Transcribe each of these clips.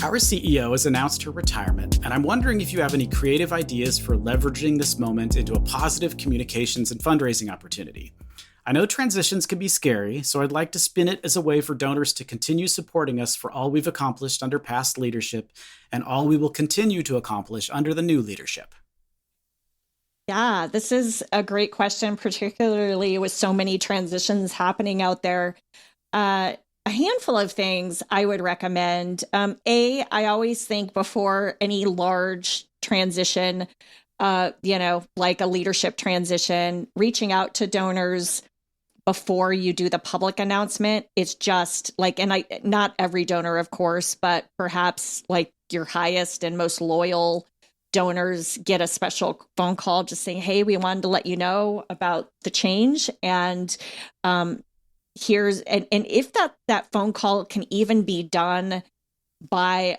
Our CEO has announced her retirement, and I'm wondering if you have any creative ideas for leveraging this moment into a positive communications and fundraising opportunity. I know transitions can be scary, so I'd like to spin it as a way for donors to continue supporting us for all we've accomplished under past leadership and all we will continue to accomplish under the new leadership. Yeah, this is a great question, particularly with so many transitions happening out there. A handful of things I would recommend. I always think before any large transition, like a leadership transition, reaching out to donors before you do the public announcement. It's just like, not every donor, of course, but perhaps like your highest and most loyal donors get a special phone call just saying, hey, we wanted to let you know about the change. And here's, and if that phone call can even be done by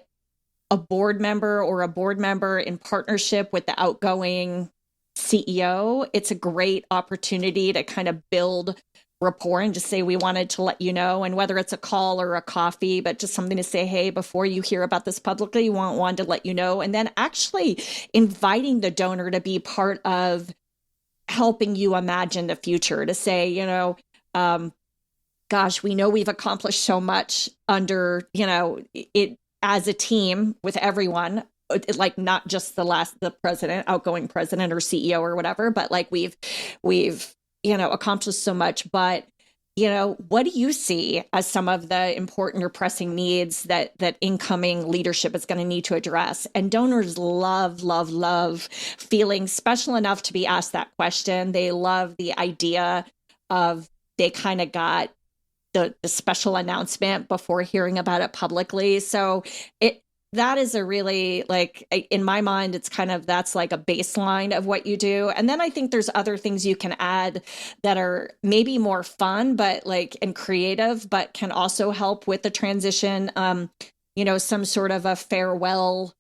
a board member or a board member in partnership with the outgoing CEO, it's a great opportunity to kind of build rapport and just say, we wanted to let you know. And whether it's a call or a coffee, but just something to say, hey, before you hear about this publicly, wanted to let you know. And then actually inviting the donor to be part of helping you imagine the future, to say, gosh, we know we've accomplished so much under, it as a team with everyone, like not just the president, outgoing president or CEO or whatever, but like we've accomplished so much. But, what do you see as some of the important or pressing needs that incoming leadership is going to need to address? And donors love, love, love feeling special enough to be asked that question. They love the idea of they kind of got the special announcement before hearing about it publicly. So that is a really, like, in my mind, it's kind of, that's like a baseline of what you do. And then I think there's other things you can add that are maybe more fun, but and creative, but can also help with the transition. Some sort of a farewell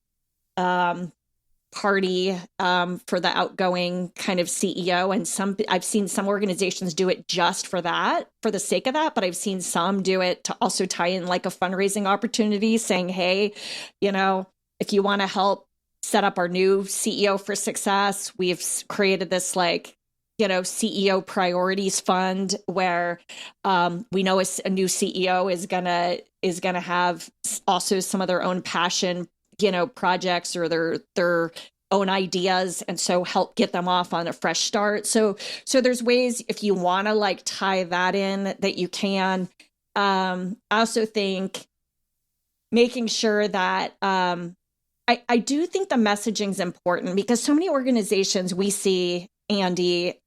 party for the outgoing kind of CEO. And I've seen some organizations do it just for that, for the sake of that, but I've seen some do it to also tie in like a fundraising opportunity, saying, hey, if you want to help set up our new CEO for success, we've created this CEO priorities fund where we know a new CEO is gonna have also some of their own passion projects or their own ideas, and so help get them off on a fresh start. So there's ways, if you want to tie that in, that you can. I also think making sure that I do think the messaging is important, because so many organizations we see, Andy,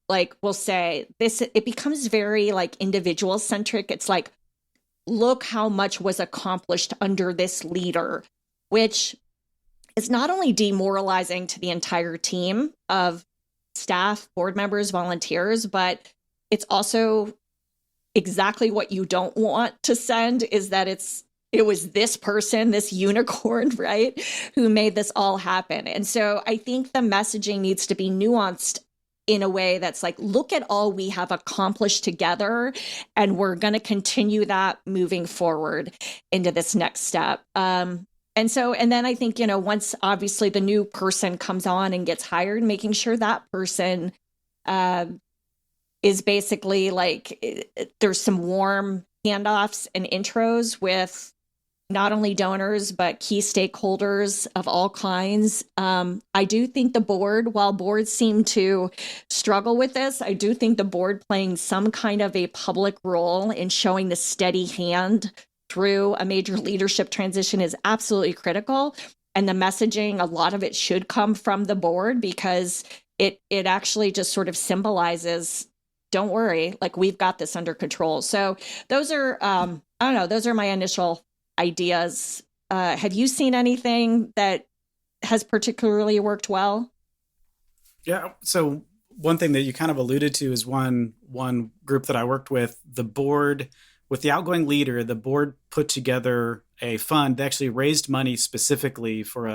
will say this, it becomes very individual centric. It's like, look how much was accomplished under this leader, which is not only demoralizing to the entire team of staff, board members, volunteers, but it's also exactly what you don't want to send, is that it was this person, this unicorn, right, who made this all happen. And so I think the messaging needs to be nuanced in a way that's like, look at all we have accomplished together, and we're going to continue that moving forward into this next step. And then I think, once obviously the new person comes on and gets hired, making sure that person is basically there's some warm handoffs and intros with not only donors, but key stakeholders of all kinds. I do think the board, while boards seem to struggle with this, I do think the board playing some kind of a public role in showing the steady hand through a major leadership transition is absolutely critical. And the messaging, a lot of it should come from the board, because it actually just sort of symbolizes, don't worry, we've got this under control. So those are, those are my initial ideas. Have you seen anything that has particularly worked well? Yeah. So one thing that you kind of alluded to is one group that I worked with, the board. With the outgoing leader, the board put together a fund. They actually raised money specifically for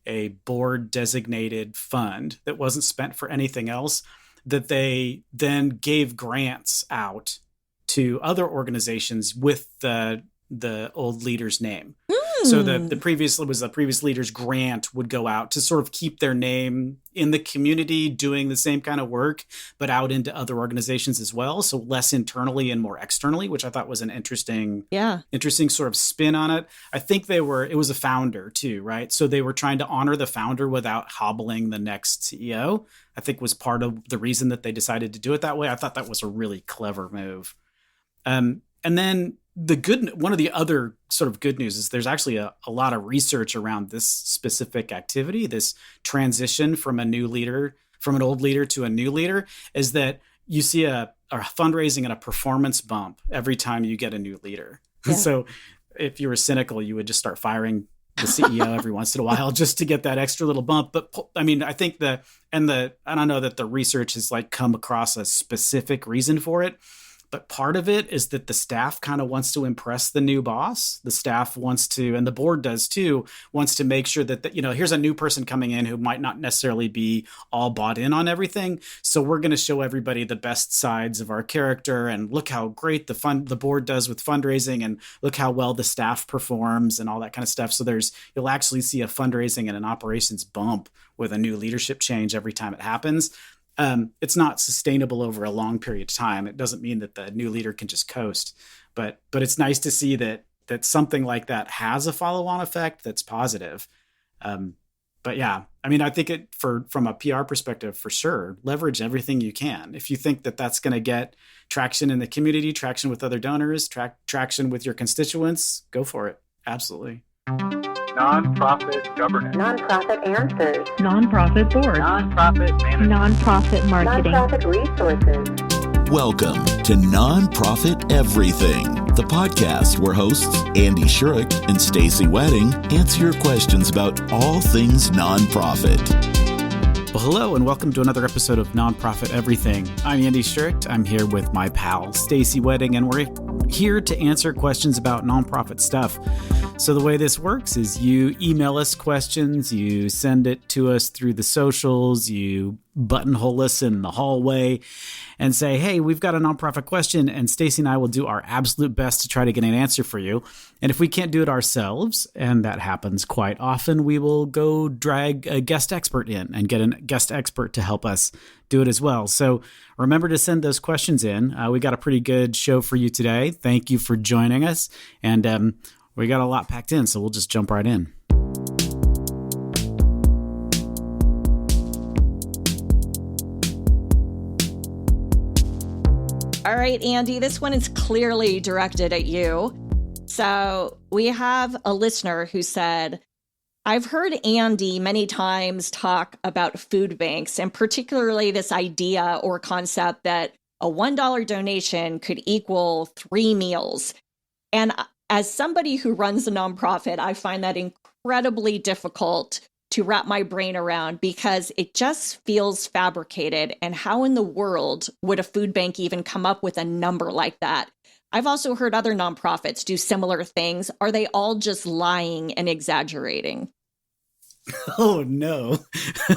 a board designated fund that wasn't spent for anything else, that they then gave grants out to other organizations with the old leader's name. So the previous leader's grant would go out to sort of keep their name in the community doing the same kind of work, but out into other organizations as well. So less internally and more externally, which I thought was an interesting sort of spin on it. I think it was a founder too, right? So they were trying to honor the founder without hobbling the next CEO. I think was part of the reason that they decided to do it that way. I thought that was a really clever move. And then one of the other sort of good news is there's actually a lot of research around this specific activity, this transition from an old leader to a new leader, is that you see a fundraising and a performance bump every time you get a new leader. Yeah. So if you were cynical, you would just start firing the CEO every once in a while just to get that extra little bump. But I mean, I think I don't know that the research has like come across a specific reason for it. But part of it is that the staff kind of wants to impress the new boss. The staff wants to, and the board does too, wants to make sure that, here's a new person coming in who might not necessarily be all bought in on everything. So we're going to show everybody the best sides of our character and look how great the board does with fundraising and look how well the staff performs and all that kind of stuff. So you'll actually see a fundraising and an operations bump with a new leadership change every time it happens. It's not sustainable over a long period of time. It doesn't mean that the new leader can just coast, but it's nice to see that something like that has a follow-on effect that's positive. But yeah, I mean, I think from a PR perspective, for sure, leverage everything you can. If you think that that's going to get traction in the community, traction with other donors, traction with your constituents, go for it. Absolutely. Nonprofit governance. Nonprofit answers. Nonprofit board. Nonprofit management. Nonprofit marketing. Nonprofit resources. Welcome to Nonprofit Everything, the podcast where hosts Andy Shurick and Stacey Wedding answer your questions about all things nonprofit. Well, hello and welcome to another episode of Nonprofit Everything. I'm Andy Shurick. I'm here with my pal Stacey Wedding, and we're here to answer questions about nonprofit stuff. So the way this works is you email us questions, you send it to us through the socials, you buttonhole us in the hallway and say, hey, we've got a nonprofit question, and Stacey and I will do our absolute best to try to get an answer for you. And if we can't do it ourselves, and that happens quite often, we will go drag a guest expert in and get a guest expert to help us do it as well. So remember to send those questions in. We got a pretty good show for you today. Thank you for joining us. And we got a lot packed in, so we'll just jump right in. All right, Andy, this one is clearly directed at you. So we have a listener who said, I've heard Andy many times talk about food banks, and particularly this idea or concept that a $1 donation could equal 3 meals. And as somebody who runs a nonprofit, I find that incredibly difficult to wrap my brain around because it just feels fabricated. And how in the world would a food bank even come up with a number like that? I've also heard other nonprofits do similar things. Are they all just lying and exaggerating? Oh no.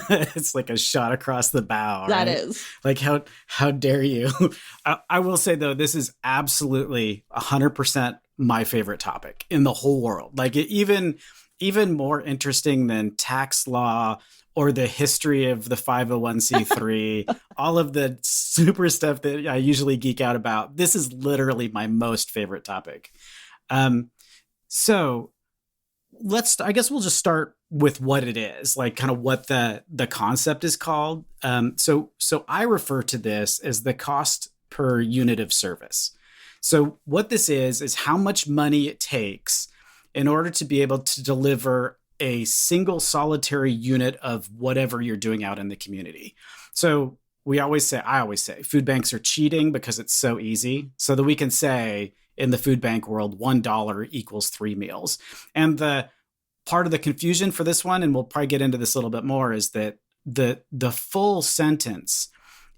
It's like a shot across the bow. That right? is. Like how dare you? I will say though, this is absolutely 100% my favorite topic in the whole world. Like even more interesting than tax law or the history of the 501c3, all of the super stuff that I usually geek out about. This is literally my most favorite topic. So I guess we'll just start with what it is, like kind of what the concept is called. So I refer to this as the cost per unit of service. So what this is how much money it takes in order to be able to deliver a single solitary unit of whatever you're doing out in the community. So I always say food banks are cheating because it's so easy, so that we can say in the food bank world, $1 equals 3 meals. And the part of the confusion for this one, and we'll probably get into this a little bit more, is that the full sentence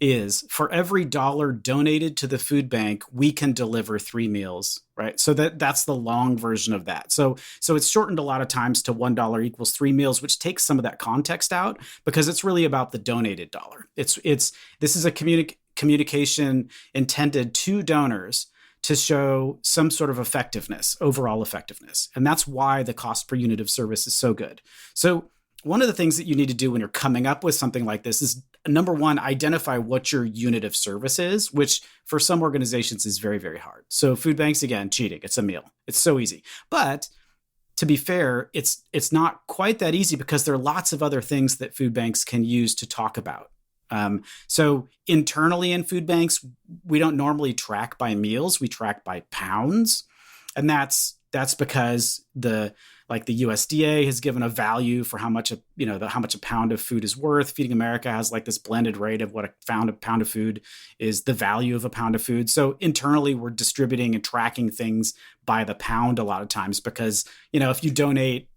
is for every dollar donated to the food bank, we can deliver 3 meals, right? So that's the long version of that. So it's shortened a lot of times to $1 equals 3 meals, which takes some of that context out because it's really about the donated dollar. This is a communication intended to donors to show some sort of effectiveness, overall effectiveness. And that's why the cost per unit of service is so good. So one of the things that you need to do when you're coming up with something like this is, number one, identify what your unit of service is, which for some organizations is very, very hard. So food banks, again, cheating. It's a meal. It's so easy. But to be fair, it's not quite that easy because there are lots of other things that food banks can use to talk about. So internally in food banks, we don't normally track by meals. We track by pounds. And that's because the USDA has given a value for how much a pound of food is worth. Feeding America has like this blended rate of what a pound of food is, the value of a pound of food. So internally, we're distributing and tracking things by the pound a lot of times because, if you donate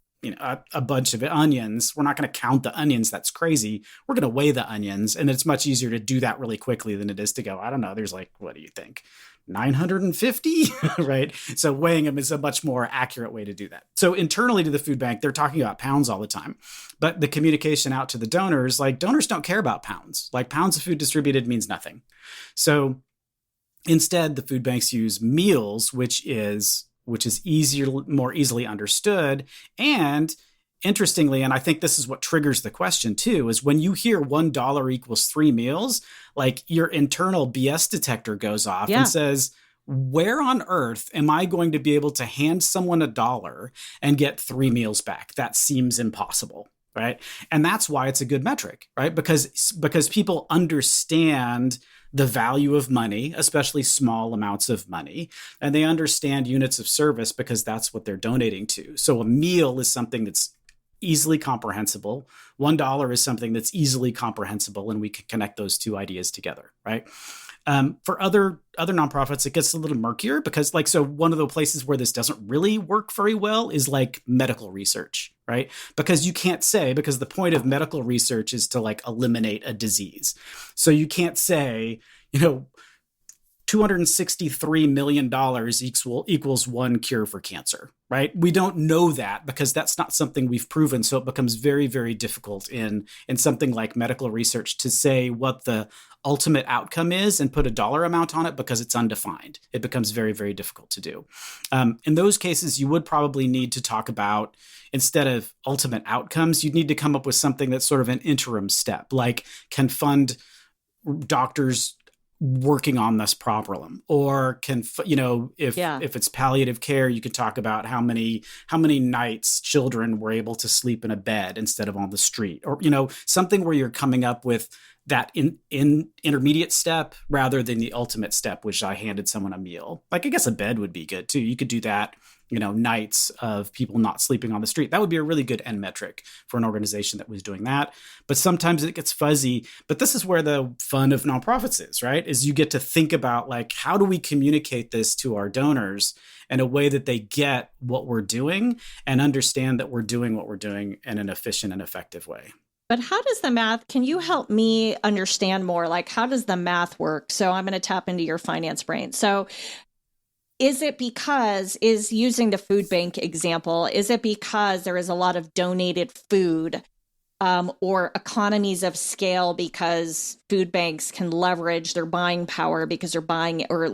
a bunch of onions, we're not going to count the onions. That's crazy. We're going to weigh the onions. And it's much easier to do that really quickly than it is to go, I don't know, there's like, what do you think? 950, right? So weighing them is a much more accurate way to do that. So internally to the food bank, they're talking about pounds all the time. But the communication out to the donors, like donors don't care about pounds. Like pounds of food distributed means nothing. So instead, the food banks use meals, which is easier, more easily understood. And interestingly, and I think this is what triggers the question too, is when you hear $1 equals 3 meals, like your internal BS detector goes off and says, where on earth am I going to be able to hand someone $1 and get 3 meals back? That seems impossible, right? And that's why it's a good metric, right? Because people understand the value of money, especially small amounts of money, and they understand units of service because that's what they're donating to. So a meal is something that's easily comprehensible. $1 is something that's easily comprehensible, and we can connect those two ideas together, right? For other nonprofits, it gets a little murkier because, so one of the places where this doesn't really work very well is like medical research, right? Because you can't say, because the point of medical research is to eliminate a disease. So you can't say, $263 million equals one cure for cancer, right? We don't know that because that's not something we've proven. So it becomes very, very difficult in something like medical research to say what the ultimate outcome is and put a dollar amount on it because it's undefined. It becomes very, very difficult to do. In those cases, you would probably need to talk about, instead of ultimate outcomes, you'd need to come up with something that's sort of an interim step, like can fund doctors working on this problem, or can, if it's palliative care, you could talk about how many nights children were able to sleep in a bed instead of on the street, or, something where you're coming up with that in intermediate step rather than the ultimate step, which I handed someone a meal. I guess a bed would be good too. You could do that, nights of people not sleeping on the street. That would be a really good end metric for an organization that was doing that. But sometimes it gets fuzzy. But this is where the fun of nonprofits is, right? Is you get to think about how do we communicate this to our donors in a way that they get what we're doing and understand that we're doing what we're doing in an efficient and effective way. But how does the math, can you help me understand more? How does the math work? So I'm going to tap into your finance brain. So is using the food bank example, is it because there is a lot of donated food or economies of scale because food banks can leverage their buying power because they're buying it, or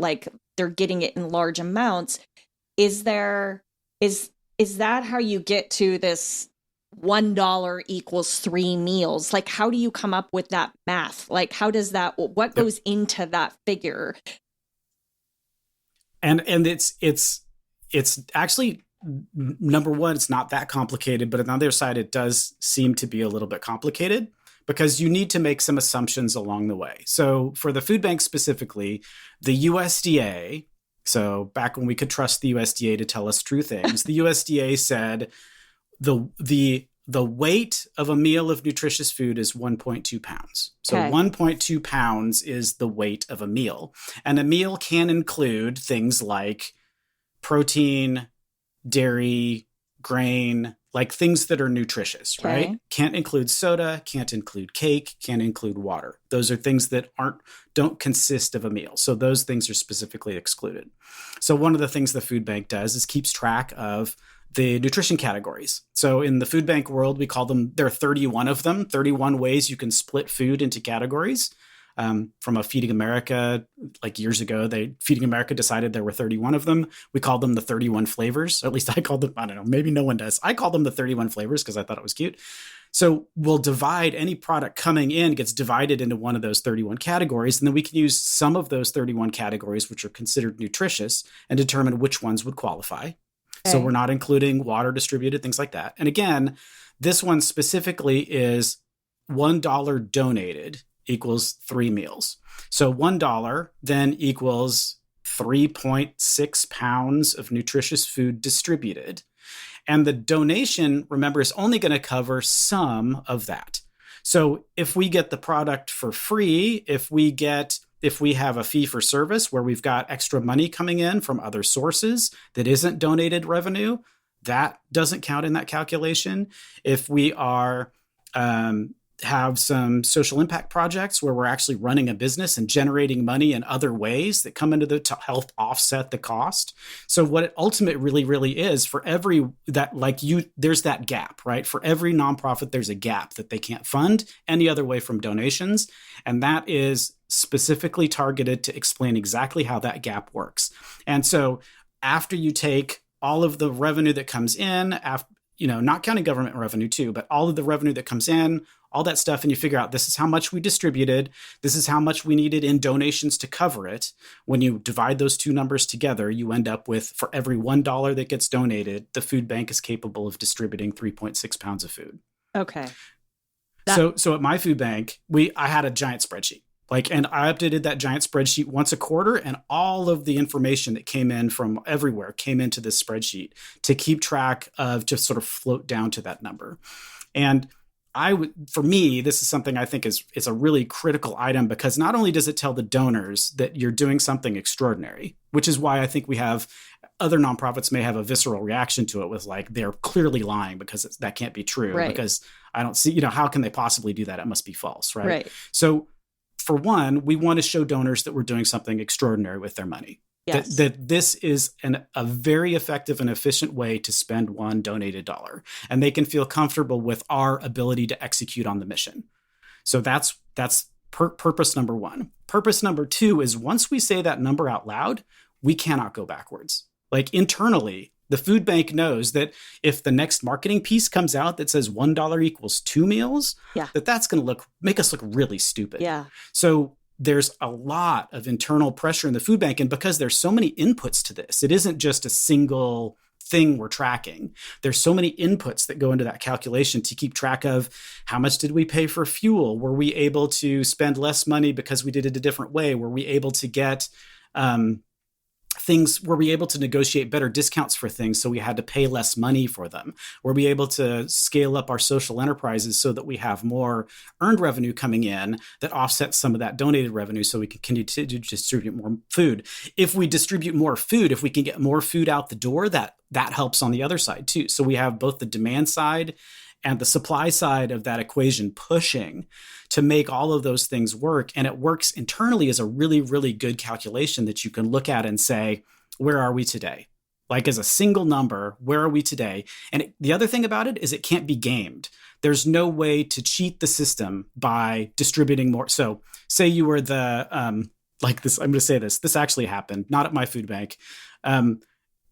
they're getting it in large amounts? Is that how you get to this $1 equals 3 meals? How do you come up with that math? How does that, what goes into that figure? And it's actually, number one, it's not that complicated, but on the other side, it does seem to be a little bit complicated because you need to make some assumptions along the way. So for the food bank specifically, the USDA, so back when we could trust the USDA to tell us true things, the USDA said the weight of a meal of nutritious food is 1.2 pounds. So 1.2 pounds is the weight of a meal. And a meal can include things like protein, dairy, grain, things that are nutritious, right? Can't include soda, can't include cake, can't include water. Those are things that don't consist of a meal. So those things are specifically excluded. So one of the things the food bank does is keeps track of the nutrition categories. So in the food bank world, we call them, there are 31 of them, 31 ways you can split food into categories. from a Feeding America, like years ago. Feeding America decided there were 31 of them. We called them the 31 flavors. Or at least I called them, I don't know, maybe no one does. I called them the 31 flavors because I thought it was cute. So we'll divide any product coming in, gets divided into one of those 31 categories. And then we can use some of those 31 categories, which are considered nutritious, and determine which ones would qualify. Okay. So we're not including water distributed, things like that. And again, this one specifically is $1 donated equals 3 meals. So $1 then equals 3.6 pounds of nutritious food distributed. And the donation, remember, is only going to cover some of that. So if we get the product for free, if we have a fee for service where we've got extra money coming in from other sources that isn't donated revenue, that doesn't count in that calculation. If we are have some social impact projects where we're actually running a business and generating money in other ways that come into to help offset the cost. So what it ultimately really is, for every that, like you, there's that gap, right? For every nonprofit, there's a gap that they can't fund any other way from donations. And that is specifically targeted to explain exactly how that gap works. And so after you take all of the revenue that comes in, not counting government revenue too, but all of the revenue that comes in, all that stuff, and you figure out this is how much we distributed, this is how much we needed in donations to cover it. When you divide those two numbers together, you end up with, for every $1 that gets donated, the food bank is capable of distributing 3.6 pounds of food. Okay. So at my food bank, I had a giant spreadsheet. And I updated that giant spreadsheet once a quarter, and all of the information that came in from everywhere came into this spreadsheet to keep track of, just sort of float down to that number. And for me, this is something I think is a really critical item, because not only does it tell the donors that you're doing something extraordinary, which is why I think we have other nonprofits may have a visceral reaction to it with they're clearly lying because that can't be true, right? Because I don't see, how can they possibly do that? It must be false, right? Right. So for one, we want to show donors that we're doing something extraordinary with their money. Yes. That this is a very effective and efficient way to spend one donated dollar, and they can feel comfortable with our ability to execute on the mission. So that's purpose number one. Purpose number two is, once we say that number out loud, we cannot go backwards. Internally, the food bank knows that if the next marketing piece comes out that says $1 equals 2 meals, that's going to make us look really stupid. Yeah. So there's a lot of internal pressure in the food bank. And because there's so many inputs to this, it isn't just a single thing we're tracking. There's so many inputs that go into that calculation to keep track of how much did we pay for fuel? Were we able to spend less money because we did it a different way? Were we able to get were we able to negotiate better discounts for things so we had to pay less money for them? Were we able to scale up our social enterprises so that we have more earned revenue coming in that offsets some of that donated revenue so we can continue to distribute more food? If we distribute more food, if we can get more food out the door, that helps on the other side too. So we have both the demand side and the supply side of that equation pushing to make all of those things work. And it works internally as a really, really good calculation that you can look at and say, where are we today? As a single number, where are we today? And the other thing about it is it can't be gamed. There's no way to cheat the system by distributing more. So say you were the, I'm going to say this actually happened, not at my food bank.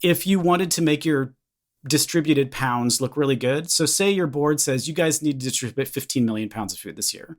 If you wanted to make your distributed pounds look really good. So say your board says you guys need to distribute 15 million pounds of food this year.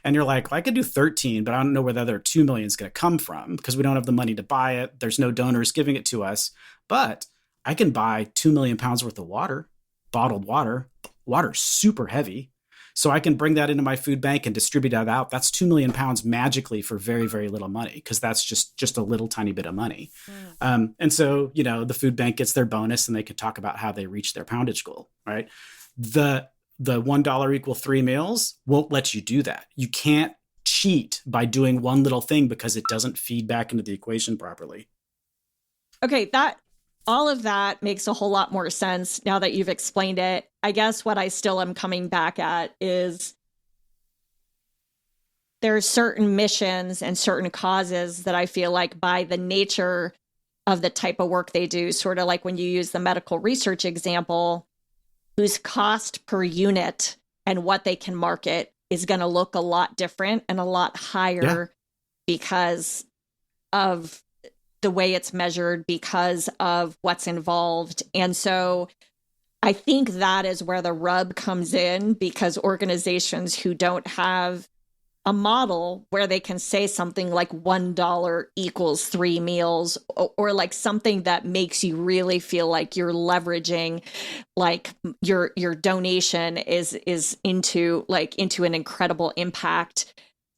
And you're like, well, I could do 13, but I don't know where the other 2 million is going to come from because we don't have the money to buy it. There's no donors giving it to us, but I can buy 2 million pounds worth of water, bottled water. Water's super heavy. So I can bring that into my food bank and distribute that out. That's 2 million pounds magically for very, very little money, because that's just a little tiny bit of money. And so, the food bank gets their bonus and they can talk about how they reach their poundage goal, right? The $1 equal 3 meals won't let you do that. You can't cheat by doing one little thing because it doesn't feed back into the equation properly. Okay, all of that makes a whole lot more sense now that you've explained it. I guess what I still am coming back at is there's certain missions and certain causes that I feel like, by the nature of the type of work they do, sort of like when you use the medical research example, whose cost per unit and what they can market is going to look a lot different and a lot higher because of the way it's measured, because of what's involved. And so I think that is where the rub comes in, because organizations who don't have a model where they can say something like $1 equals 3 meals, or like something that makes you really feel like you're leveraging, like your donation is into an incredible impact.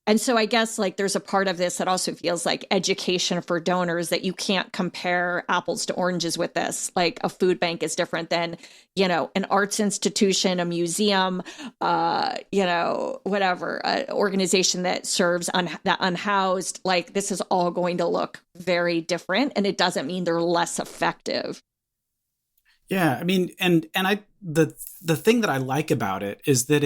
And so I guess like there's a part of this that also feels like education for donors, that you can't compare apples to oranges with this. Like a food bank is different than, an arts institution, a museum, whatever, an organization that serves the unhoused. Like this is all going to look very different, and it doesn't mean they're less effective. Yeah, I mean, and the thing that I like about it is that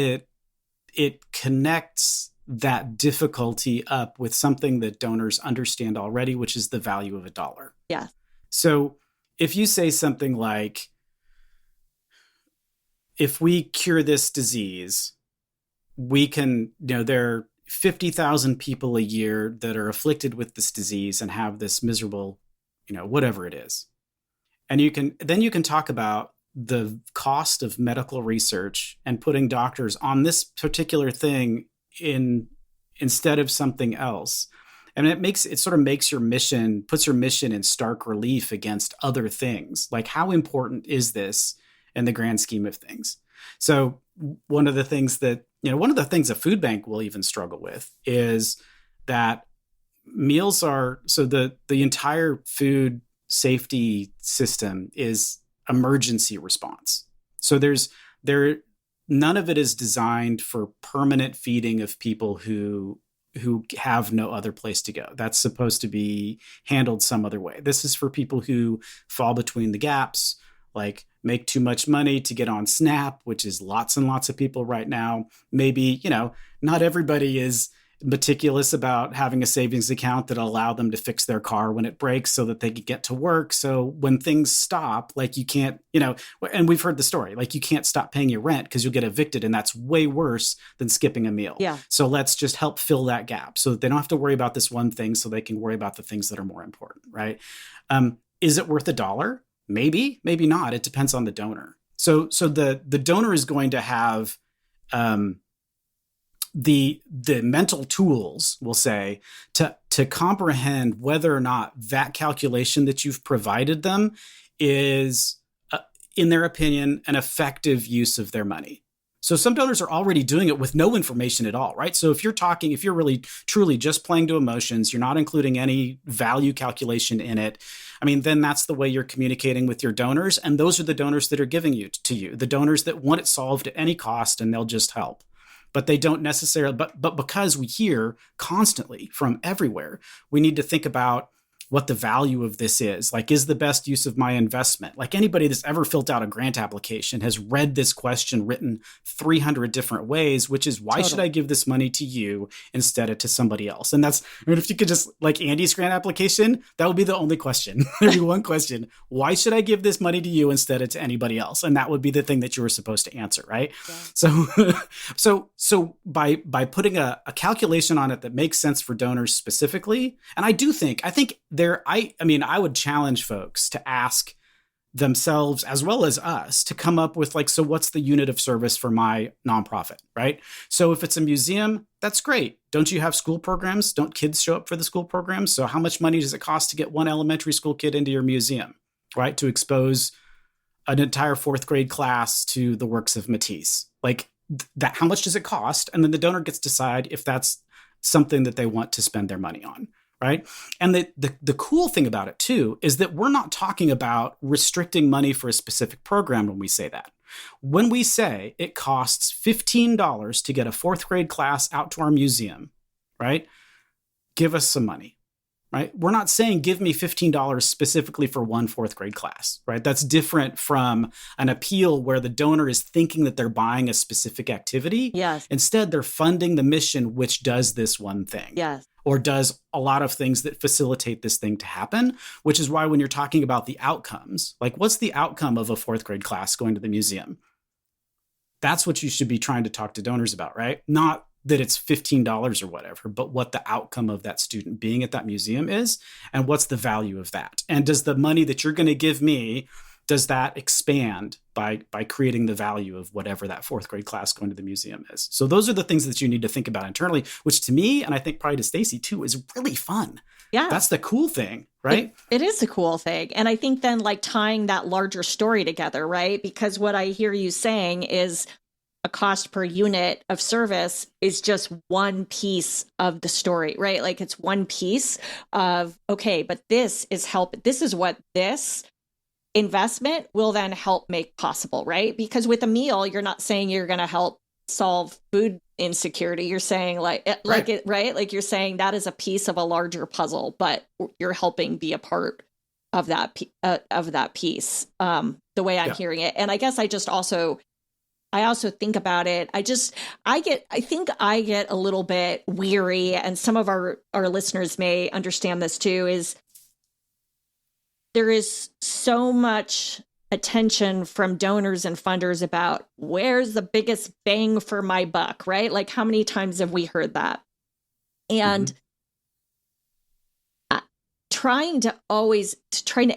it connects that difficulty up with something that donors understand already, which is the value of $1. Yeah. So if you say something like, if we cure this disease, we can, there are 50,000 people a year that are afflicted with this disease and have this miserable, whatever it is. And you can talk about the cost of medical research and putting doctors on this particular thing instead of something else. And it sort of makes puts your mission in stark relief against other things. Like, how important is this in the grand scheme of things? So one of the things a food bank will even struggle with is that meals so the entire food safety system is emergency response. So none of it is designed for permanent feeding of people who have no other place to go. That's supposed to be handled some other way. This is for people who fall between the gaps, like make too much money to get on SNAP, which is lots and lots of people right now. Maybe, not everybody is meticulous about having a savings account that allow them to fix their car when it breaks so that they can get to work. So when things stop, like you can't, and we've heard the story, like you can't stop paying your rent because you'll get evicted, and that's way worse than skipping a meal. Yeah. So let's just help fill that gap so that they don't have to worry about this one thing, so they can worry about the things that are more important, right? Is it worth $1? Maybe, maybe not. It depends on the donor. So the donor is going to have the mental tools, we'll say, to comprehend whether or not that calculation that you've provided them is, in their opinion, an effective use of their money. So some donors are already doing it with no information at all, right? So if you're really truly just playing to emotions, you're not including any value calculation in it, then that's the way you're communicating with your donors. And those are the donors that are giving to you, the donors that want it solved at any cost, and they'll just help. But they don't necessarily, but because we hear constantly from everywhere, we need to think about what the value of this is. Like, is the best use of my investment? Like, anybody that's ever filled out a grant application has read this question written 300 different ways, which is, why should I give this money to you instead of to somebody else? And that's, if you could just, like Andy's grant application, that would be the only question. There'd be one question: why should I give this money to you instead of to anybody else? And that would be the thing that you were supposed to answer, right? Yeah. So by putting a calculation on it that makes sense for donors specifically, and I think I would challenge folks to ask themselves, as well as us, to come up with, like, so what's the unit of service for my nonprofit, right? So if it's a museum, that's great. Don't you have school programs? Don't kids show up for the school programs? So how much money does it cost to get one elementary school kid into your museum, right? To expose an entire 4th grade class to the works of Matisse. Like that, how much does it cost? And then the donor gets to decide if that's something that they want to spend their money on. Right. And the cool thing about it, too, is that we're not talking about restricting money for a specific program when we say that. When we say it costs $15 to get a 4th grade class out to our museum, right? Give us some money. Right? We're not saying give me $15 specifically for one 4th grade class, right? That's different from an appeal where the donor is thinking that they're buying a specific activity. Yes. Instead, they're funding the mission which does this one thing. Yes. Or does a lot of things that facilitate this thing to happen, which is why when you're talking about the outcomes, like what's the outcome of a 4th grade class going to the museum? That's what you should be trying to talk to donors about, right? Not that it's $15 or whatever, but what the outcome of that student being at that museum is, and what's the value of that. And does the money that you're going to give me, does that expand by creating the value of whatever that fourth grade class going to the museum is? So those are the things that you need to think about internally, which to me, and I think probably to Stacey too, is really fun. Yeah. That's the cool thing, right? It is a cool thing. And I think then like tying that larger story together, right? Because what I hear you saying is a cost per unit of service is just one piece of the story, right? Like it's one piece of, okay, but this is what this investment will then help make possible, right? Because with a meal, you're not saying you're going to help solve food insecurity. You're saying right? Like you're saying that is a piece of a larger puzzle, but you're helping be a part of that piece. The way I'm hearing it, and I guess I also think about it. I think I get a little bit weary, and some of our listeners may understand this too, is there is so much attention from donors and funders about where's the biggest bang for my buck, right? Like how many times have we heard that? And trying to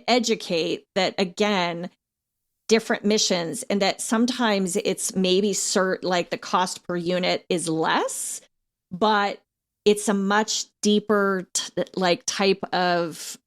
educate that, again, different missions, and that sometimes it's maybe like the cost per unit is less, but it's a much deeper type of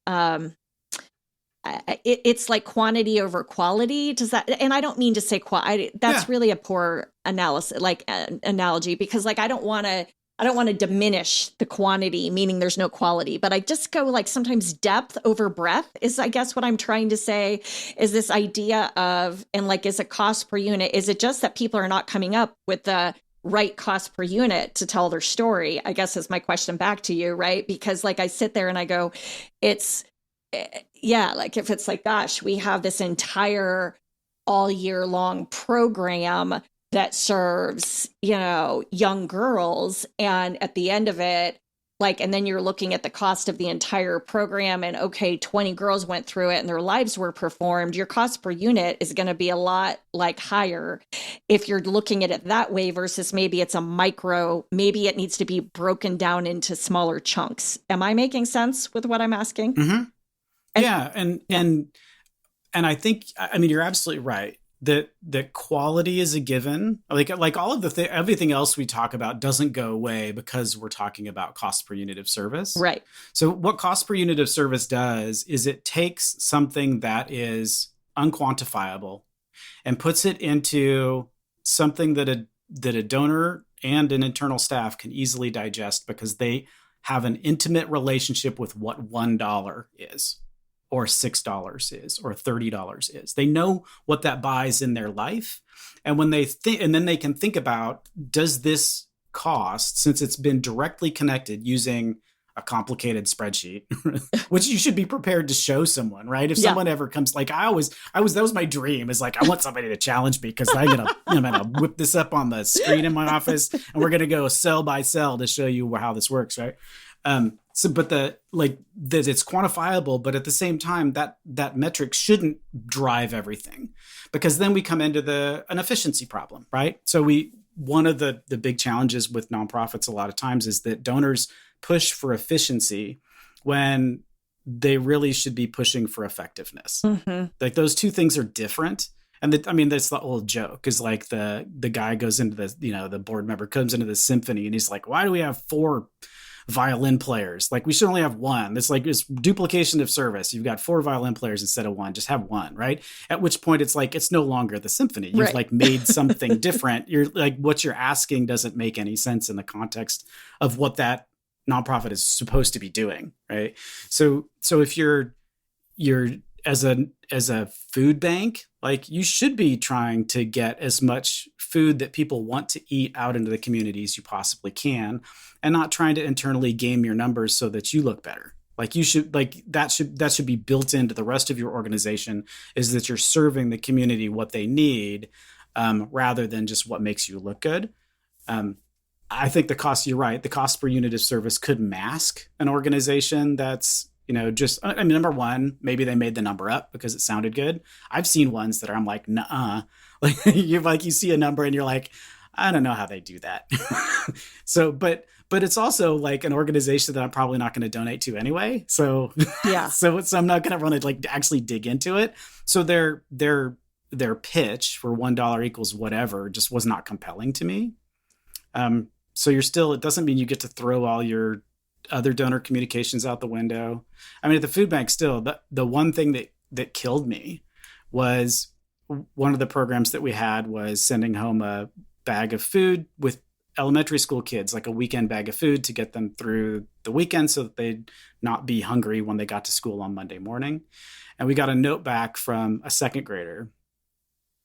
it's like quantity over quality. Does that? And I don't mean to say quality. That's really a poor analogy, because like I don't want to diminish the quantity, meaning there's no quality, but I just go like sometimes depth over breadth is, I guess, what I'm trying to say, is this idea of, and like, is it cost per unit? Is it just that people are not coming up with the right cost per unit to tell their story? I guess is my question back to you, right? Because like I sit there and I go, like if it's like, gosh, we have this entire all year long program that serves, young girls. And at the end of it, like, and then you're looking at the cost of the entire program and okay, 20 girls went through it and their lives were performed. Your cost per unit is going to be a lot like higher if you're looking at it that way versus maybe it's maybe it needs to be broken down into smaller chunks. Am I making sense with what I'm asking? Mm-hmm. And I think, I mean, you're absolutely right. That quality is a given. Like all of everything else we talk about doesn't go away because we're talking about cost per unit of service. Right. So what cost per unit of service does is it takes something that is unquantifiable and puts it into something that a donor and an internal staff can easily digest, because they have an intimate relationship with what $1 is, or $6 is, or $30 is. They know what that buys in their life. And when and then they can think about, does this cost, since it's been directly connected using a complicated spreadsheet, which you should be prepared to show someone, right? If someone ever comes, like that was my dream, is like, I want somebody to challenge me, because I'm gonna whip this up on the screen in my office and we're gonna go cell by cell to show you how this works, right? But that it's quantifiable, but at the same time, that metric shouldn't drive everything, because then we come into an efficiency problem, right? So one of the big challenges with nonprofits a lot of times is that donors push for efficiency when they really should be pushing for effectiveness. Mm-hmm. Like those two things are different. And that's the old joke, is like the guy goes into the board member comes into the symphony and he's like, why do we have 4 violin players? Like, we should only have 1. It's like this duplication of service. You've got 4 violin players instead of 1. Just have 1, right? At which point it's like, it's no longer the symphony. You've like made something different. You're like, what you're asking doesn't make any sense in the context of what that nonprofit is supposed to be doing, right? So if you're as a food bank, like, you should be trying to get as much food that people want to eat out into the communities you possibly can, and not trying to internally game your numbers so that you look better. Like, that should be built into the rest of your organization, is that you're serving the community what they need, rather than just what makes you look good. I think you're right. The cost per unit of service could mask an organization that's, number one, maybe they made the number up because it sounded good. I've seen ones that I'm like, nuh-uh. Like, you see a number and you're like, I don't know how they do that. So, but it's also like an organization that I'm probably not going to donate to anyway. So, Yeah. so I'm not going to want to like actually dig into it. So their pitch for $1 equals whatever just was not compelling to me. So it doesn't mean you get to throw all your other donor communications out the window. I mean, at the food bank still, the one thing that killed me was one of the programs that we had was sending home a bag of food with elementary school kids, like a weekend bag of food to get them through the weekend so that they'd not be hungry when they got to school on Monday morning. And we got a note back from a second grader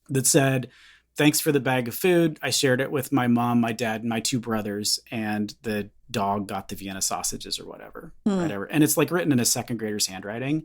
that said, "Thanks for the bag of food. I shared it with my mom, my dad, and my 2 brothers, and the dog got the Vienna sausages," or whatever. And it's like written in a second grader's handwriting.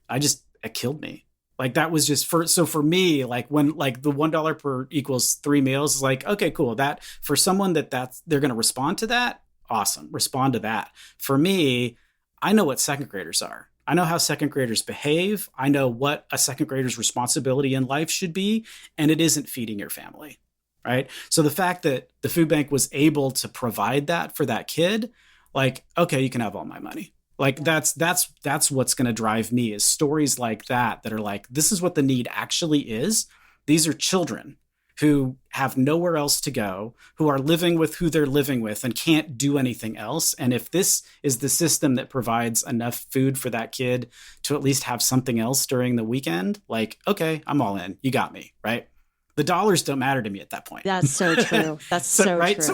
It killed me. Like that was just for me, like when like the $1 per equals 3 meals is like, okay, cool. That for someone that's they're going to respond to that. Awesome. Respond to that. For me, I know what second graders are. I know how second graders behave. I know what a second grader's responsibility in life should be. And it isn't feeding your family. Right. So the fact that the food bank was able to provide that for that kid, like, okay, you can have all my money. Like that's what's going to drive me is stories like that are like, this is what the need actually is. These are children who have nowhere else to go, who are living with who they're living with and can't do anything else. And if this is the system that provides enough food for that kid to at least have something else during the weekend, like, okay, I'm all in. You got me, right? The dollars don't matter to me at that point. That's so true. That's so right. true.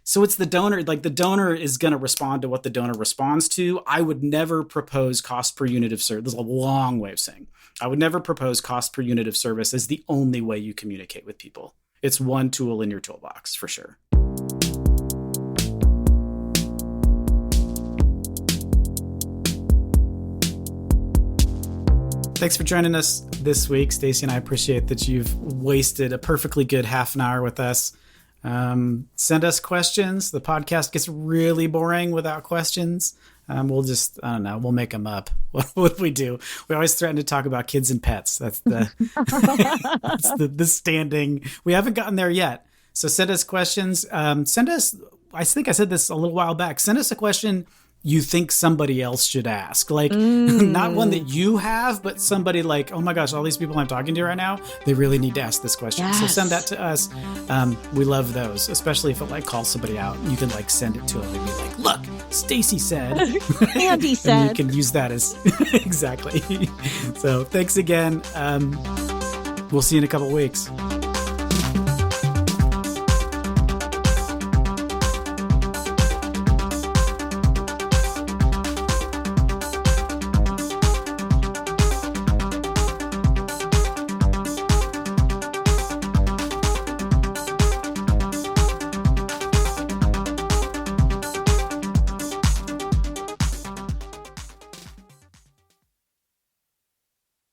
So it's the donor, like the donor is going to respond to what the donor responds to. I would never propose cost per unit of service. This is a long way of saying I would never propose cost per unit of service as the only way you communicate with people. It's one tool in your toolbox for sure. Thanks for joining us this week, Stacey, and I appreciate that you've wasted a perfectly good half an hour with us. Send us questions. The podcast gets really boring without questions. We'll just, I don't know, we'll make them up. What do we do? We always threaten to talk about kids and pets. That's the standing. We haven't gotten there yet. So send us questions. Send us, I think I said this a little while back, send us a question you think somebody else should ask. Like not one that you have, but somebody like, oh my gosh, all these people I'm talking to right now, they really need to ask this question. Yes. So send that to us. We love those, especially if it like calls somebody out. You can like send it to them and be like, look, Stacey said. Andy said. And you can use that as exactly. So thanks again. We'll see you in a couple weeks.